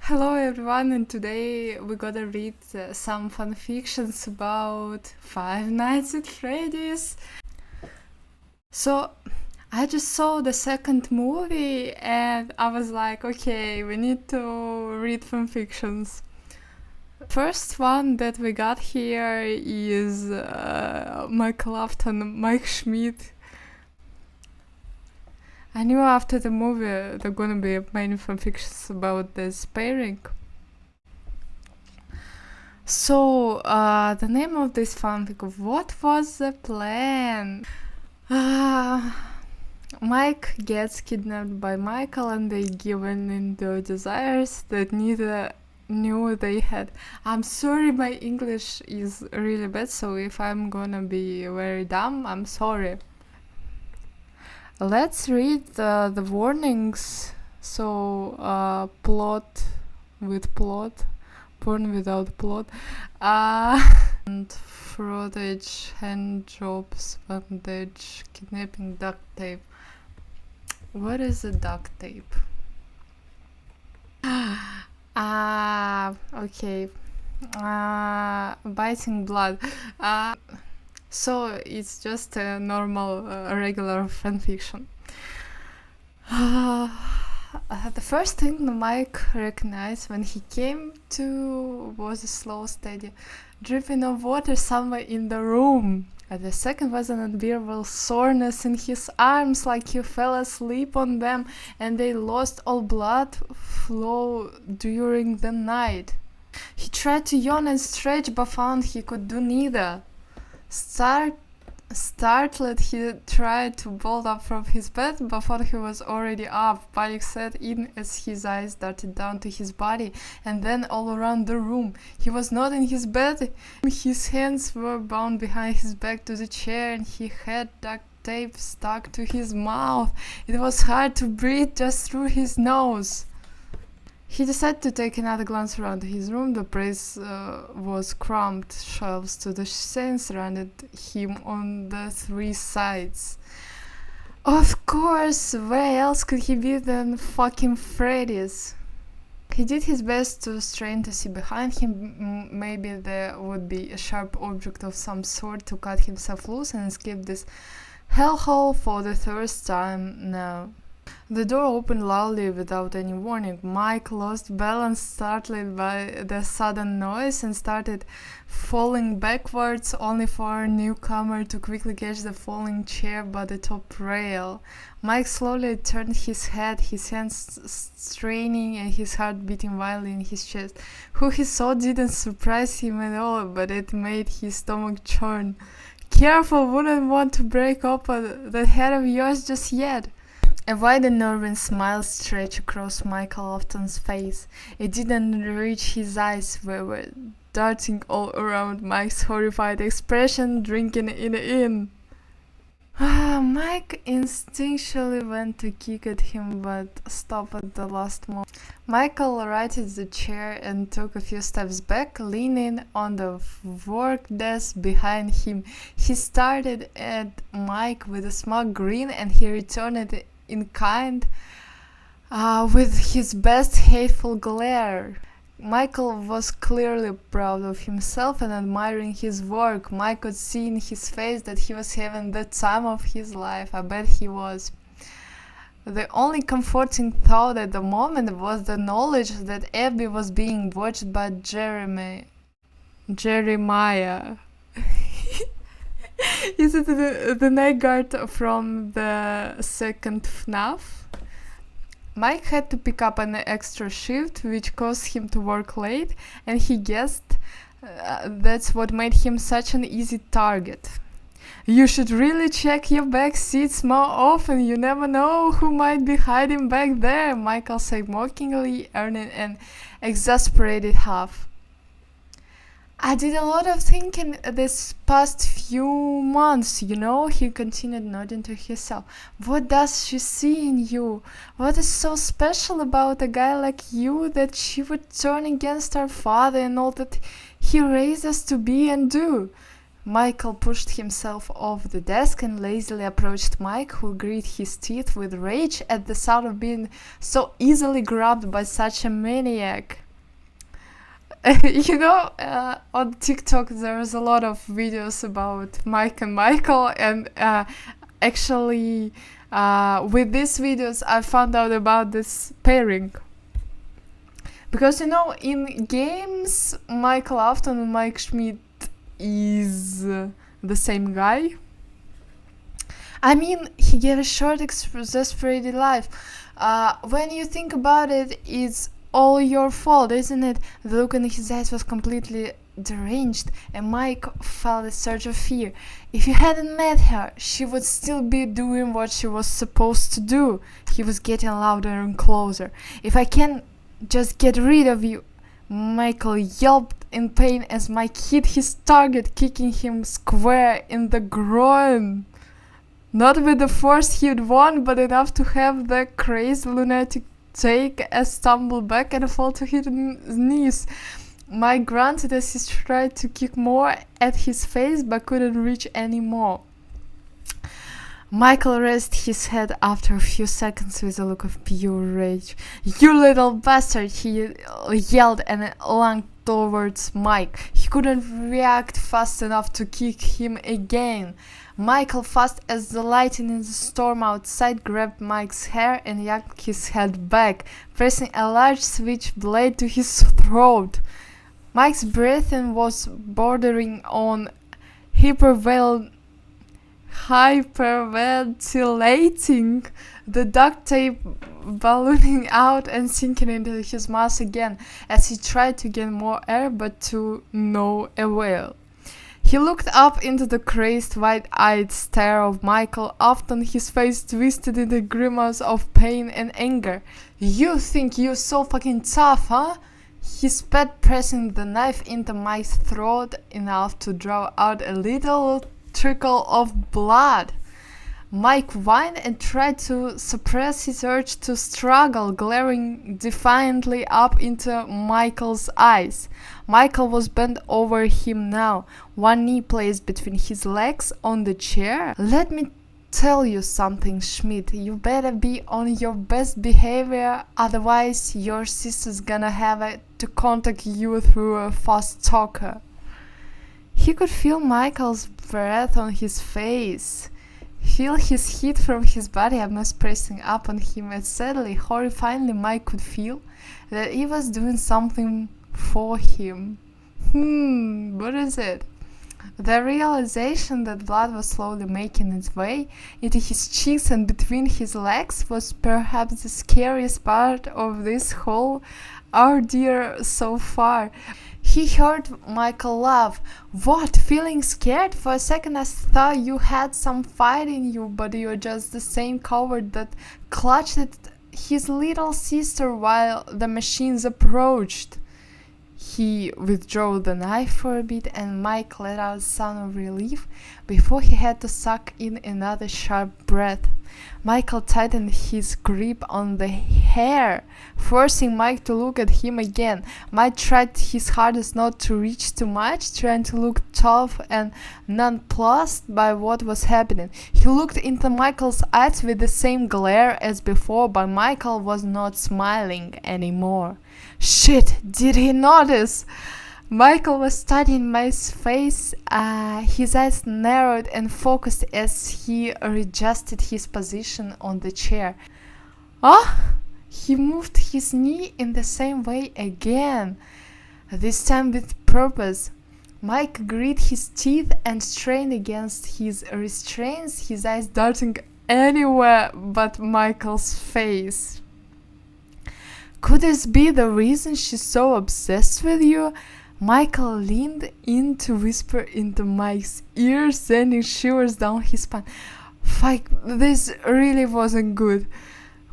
Hello everyone, and today we're gonna read some fanfictions about Five Nights at Freddy's. So, I just saw the second movie and I was like, okay, we need to read fanfictions. First one that we got here is Michael Afton, Mike Schmidt. I knew after the movie there are gonna be many fanfictions about this pairing. So, the name of this fanfic, what was the plan? Mike gets kidnapped by Michael and they given in their desires that neither knew they had. I'm sorry, my English is really bad, so if I'm gonna be very dumb, I'm sorry. Let's read the warnings. So, plot with plot, porn without plot, and fraudage, hand jobs, bandage, kidnapping, duct tape. What is a duct tape? Okay. Biting blood. So it's just a normal, regular fanfiction. The first thing Mike recognized when he came to was a slow, steady dripping of water somewhere in the room. And the second was an unbearable soreness in his arms, like he fell asleep on them and they lost all blood flow during the night. He tried to yawn and stretch, but found he could do neither. Startled, he tried to bolt up from his bed, but thought he was already up. Panic set in as his eyes darted down to his body and then all around the room. He was not in his bed. His hands were bound behind his back to the chair and he had duct tape stuck to his mouth. It was hard to breathe just through his nose. He decided to take another glance around his room. The place was crumbed. Shelves to the ceiling surrounded him on the three sides. Of course, where else could he be than fucking Freddy's? He did his best to strain to see behind him. Maybe there would be a sharp object of some sort to cut himself loose and escape this hellhole for the first time now. The door opened loudly without any warning. Mike lost balance, startled by the sudden noise, and started falling backwards, only for a newcomer to quickly catch the falling chair by the top rail. Mike slowly turned his head, his hands straining and his heart beating wildly in his chest. Who he saw didn't surprise him at all, but it made his stomach churn. Careful, wouldn't want to break open that head of yours just yet. A wide and nervous smile stretched across Michael Afton's face. It didn't reach his eyes, they were darting all around Mike's horrified expression, drinking it in. Mike instinctually went to kick at him, but stopped at the last moment. Michael righted the chair and took a few steps back, leaning on the work desk behind him. He stared at Mike with a smug grin, and he returned it in kind with his best hateful glare. Michael was clearly proud of himself and admiring his work. Mike could see in his face that he was having the time of his life. I bet he was. The only comforting thought at the moment was the knowledge that Abby was being watched by Jeremiah. Is it the night guard from the second Fnaf? Mike had to pick up an extra shift, which caused him to work late, and he guessed that's what made him such an easy target. You should really check your back seats more often. You never know who might be hiding back there, Michael said mockingly, earning an exasperated laugh. I did a lot of thinking this past few months, he continued, nodding to himself. What does she see in you? What is so special about a guy like you that she would turn against our father and all that he raised us to be and do? Michael pushed himself off the desk and lazily approached Mike, who gritted his teeth with rage at the thought of being so easily grabbed by such a maniac. On TikTok there's a lot of videos about Mike and Michael, and actually with these videos I found out about this pairing. Because in games, Michael Afton and Mike Schmidt is the same guy. I mean, he gave a short exasperated life. When you think about it, it's all your fault, isn't it? The look in his eyes was completely deranged, and Mike felt a surge of fear. If you hadn't met her, she would still be doing what she was supposed to do. He was getting louder and closer. If I can just get rid of you, Michael yelped in pain as Mike hit his target, kicking him square in the groin. Not with the force he'd want, but enough to have the crazy lunatic take a stumble back and fall to his knees. Mike grunted as he tried to kick more at his face but couldn't reach any more. Michael raised his head after a few seconds with a look of pure rage. "You little bastard!" he yelled and lunged towards Mike. He couldn't react fast enough to kick him again. Michael, fast as the lightning in the storm outside, grabbed Mike's hair and yanked his head back, pressing a large switchblade to his throat. Mike's breathing was bordering on hyperventilating, the duct tape ballooning out and sinking into his mouth again as he tried to gain more air, but to no avail. He looked up into the crazed, wide-eyed stare of Michael, often his face twisted in a grimace of pain and anger. "You think you're so fucking tough, huh?" He spat, pressing the knife into Mike's throat enough to draw out a little trickle of blood. Mike whined and tried to suppress his urge to struggle, glaring defiantly up into Michael's eyes. Michael was bent over him now, one knee placed between his legs on the chair. "Let me tell you something, Schmidt. You better be on your best behavior, otherwise your sister's gonna have to contact you through a fast talker." He could feel Michael's breath on his face, feel his heat from his body almost pressing up on him, and sadly, horrifyingly, Mike could feel that he was doing something for him. What is it? The realization that blood was slowly making its way into his cheeks and between his legs was perhaps the scariest part of this whole ordeal so far. He heard Michael laugh. "What, feeling scared? For a second I thought you had some fight in you, but you're just the same coward that clutched at his little sister while the machines approached." He withdrew the knife for a bit, and Mike let out a sound of relief before he had to suck in another sharp breath. Michael tightened his grip on the hair, forcing Mike to look at him again. Mike tried his hardest not to reach too much, trying to look tough and nonplussed by what was happening. He looked into Michael's eyes with the same glare as before, but Michael was not smiling anymore. Shit, did he notice? Michael was studying Mike's face, his eyes narrowed and focused as he readjusted his position on the chair. He moved his knee in the same way again, this time with purpose. Mike gritted his teeth and strained against his restraints, his eyes darting anywhere but Michael's face. "Could this be the reason she's so obsessed with you?" Michael leaned in to whisper into Mike's ear, sending shivers down his spine. Fuck, this really wasn't good.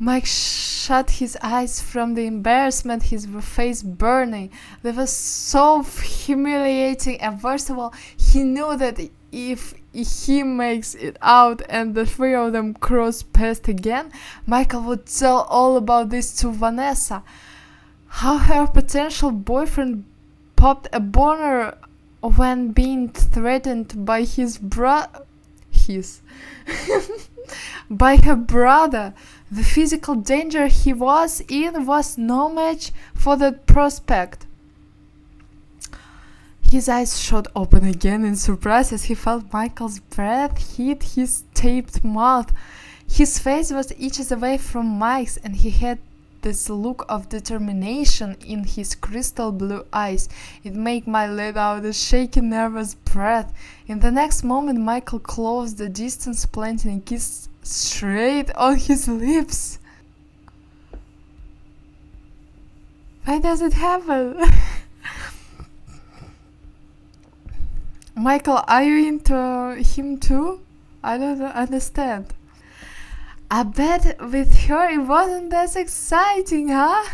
Mike shut his eyes from the embarrassment, his face burning. That was so humiliating, and worst of all, he knew that if he makes it out and the three of them cross paths again, Michael would tell all about this to Vanessa. How her potential boyfriend popped a boner when being threatened by by her brother. The physical danger he was in was no match for that prospect. His eyes shot open again in surprise as he felt Michael's breath hit his taped mouth. His face was inches away from Mike's, and he had this look of determination in his crystal blue eyes. It made Mike let out a shaky, nervous breath. In the next moment, Michael closed the distance, planting a kiss straight on his lips. Why does it happen? Michael, are you into him too? I don't understand. I bet with her it wasn't as exciting, huh?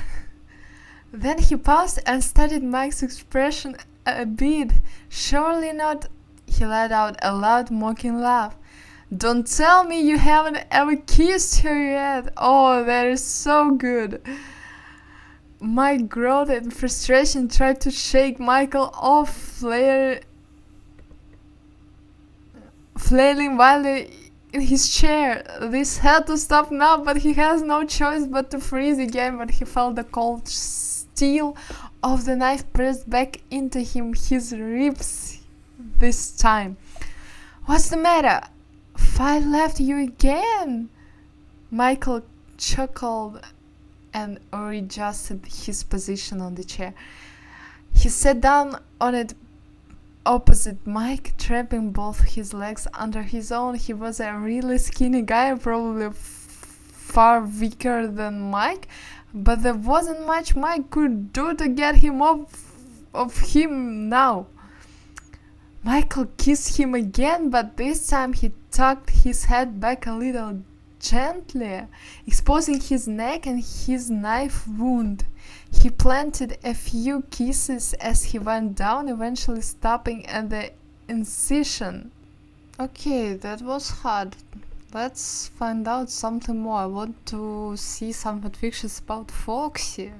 Then he paused and studied Mike's expression a bit. Surely not. He let out a loud, mocking laugh. Don't tell me you haven't ever kissed her yet. Oh, that is so good. Mike growled in frustration, tried to shake Michael off, flailing wildly in his chair. This had to stop now, but he has no choice but to freeze again. But he felt the cold steel of the knife pressed back into his ribs this time. What's the matter? Fight left you again? Michael chuckled and readjusted his position on the chair. He sat down on it opposite Mike, trapping both his legs under his own. He was a really skinny guy, probably far weaker than Mike, but there wasn't much Mike could do to get him off of him now. Michael kissed him again, but this time he tucked his head back a little gently, exposing his neck and his knife wound. He planted a few kisses as he went down, eventually stopping at the incision. Okay, that was hard. Let's find out something more. I want to see some fanfictions about Foxy.